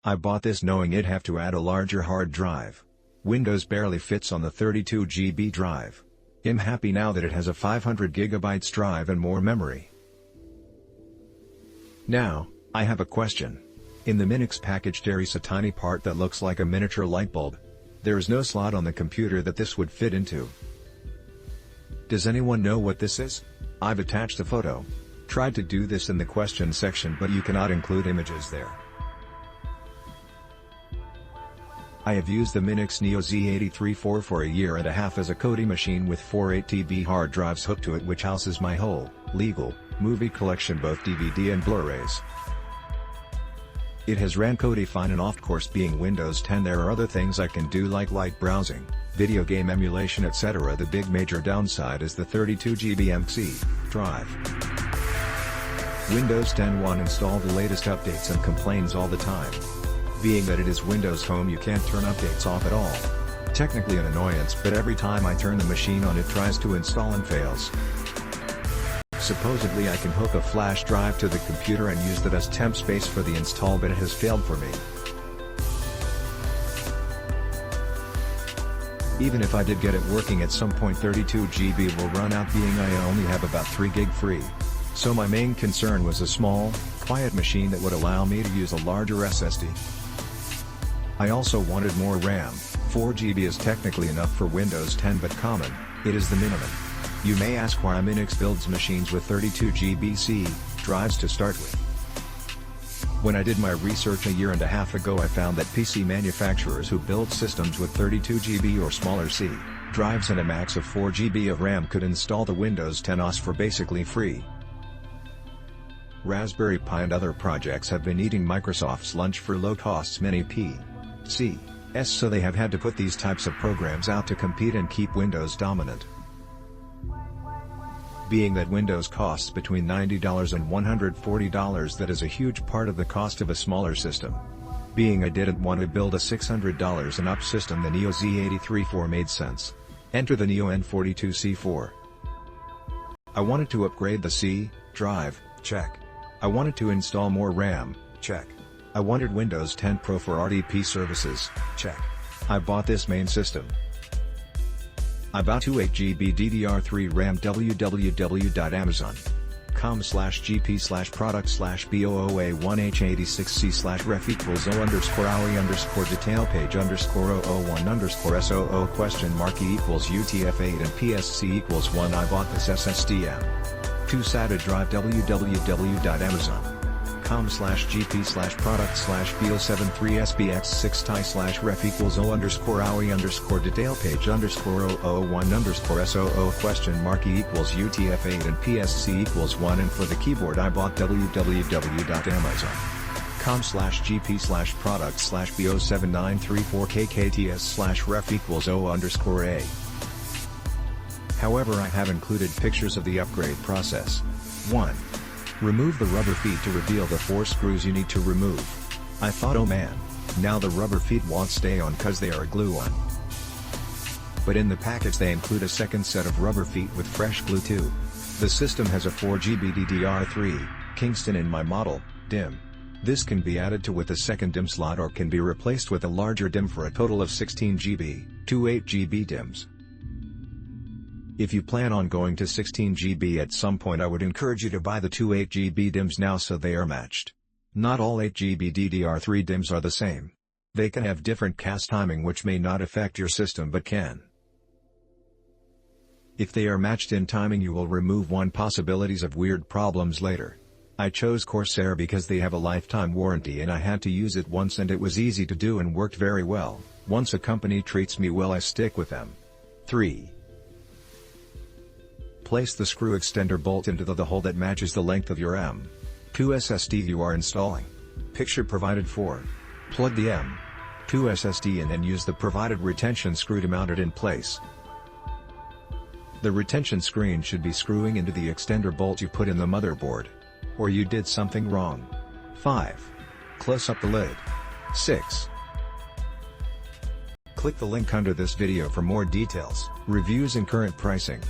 I bought this knowing it'd have to add a larger hard drive. Windows barely fits on the 32 GB drive. I'm happy now that it has a 500 GB drive and more memory. Now, I have a question. In the MINIX package there is a tiny part that looks like a miniature light bulb. There is no slot on the computer that this would fit into. Does anyone know what this is? I've attached a photo. Tried to do this in the question section but you cannot include images there. I have used the MINIX NEO J50C-4 for a year and a half as a coding machine with 4 8TB hard drives hooked to it, which houses my whole, legal, movie collection, both DVD and Blu-rays. It has ran Kodi fine and of course being Windows 10 there are other things I can do like light browsing, video game emulation etc. The big major downside is the 32 GB MCU drive. Windows 10 won't install the latest updates and complains all the time. Being that it is Windows Home you can't turn updates off at all. Technically an annoyance, but every time I turn the machine on it tries to install and fails. Supposedly I can hook a flash drive to the computer and use that as temp space for the install, but it has failed for me. Even if I did get it working at some point 32 GB will run out, being I only have about 3 GB free. So my main concern was a small, quiet machine that would allow me to use a larger SSD. I also wanted more RAM. 4 GB is technically enough for Windows 10 but common, it is the minimum. You may ask why MINIX builds machines with 32 GB C drives to start with. When I did my research a year and a half ago I found that PC manufacturers who build systems with 32 GB or smaller C drives and a max of 4 GB of RAM could install the Windows 10 OS for basically free. Raspberry Pi and other projects have been eating Microsoft's lunch for low costs many PCs, so they have had to put these types of programs out to compete and keep Windows dominant. Being that Windows costs between $90 and $140, that is a huge part of the cost of a smaller system. Being I didn't want to build a $600 and up system, the NEO J50C-4 made sense. Enter the NEO N42C4. I wanted to upgrade the C drive, check. I wanted to install more RAM, check. I wanted Windows 10 Pro for RDP services, check. I bought this main system. I bought 2 8GB DDR3 RAM. www.amazon.com/GP/product/BOOA1H86C/ref=O_AUE_detail page _001_SOO UTF-8 and PSC=1. I bought this SSD M2 SATA drive. www.amazon.com/GP/product/BO73SBX6TI/ref=O_AUE_detail page _001_SOO?UTF-8 and PSC=1. And for the keyboard I bought www.amazon.com/GP/product/BO7934KKTS/ref=O_A. However, I have included pictures of the upgrade process. 1. Remove the rubber feet to reveal the 4 screws you need to remove. I thought, oh man, now the rubber feet won't stay on cause they are glue-on. But in the package they include a second set of rubber feet with fresh glue too. The system has a 4 GB DDR3, Kingston in my model, DIMM. This can be added to with a second DIMM slot or can be replaced with a larger DIMM for a total of 16 GB, 2 8GB DIMMs. If you plan on going to 16 GB at some point, I would encourage you to buy the 2 8GB DIMMs now so they are matched. Not all 8GB DDR3 DIMMs are the same. They can have different cast timing which may not affect your system but can. If they are matched in timing you will remove one possibilities of weird problems later. I chose Corsair because they have a lifetime warranty and I had to use it once and it was easy to do and worked very well. Once a company treats me well I stick with them. 3. Place the screw extender bolt into the hole that matches the length of your M2 SSD you are installing. Picture provided for. Plug the M2 SSD in and use the provided retention screw to mount it in place. The retention screen should be screwing into the extender bolt you put in the motherboard. Or you did something wrong. 5. Close up the lid. 6. Click the link under this video for more details, reviews and current pricing.